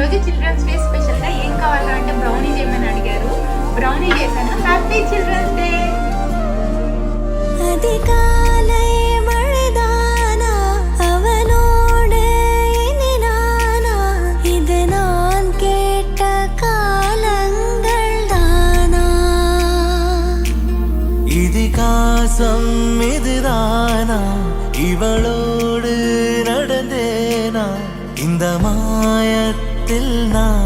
ఈరోజు children's day స్పెషల్గా ఏం కావాలా అంటే బ్రౌనీ చేయమని అడిగారు. బ్రౌనీ చేశాను. Happy children's day. இதுதானா இவளோடு நடந்தேனா இந்த மாயத்தில் நான்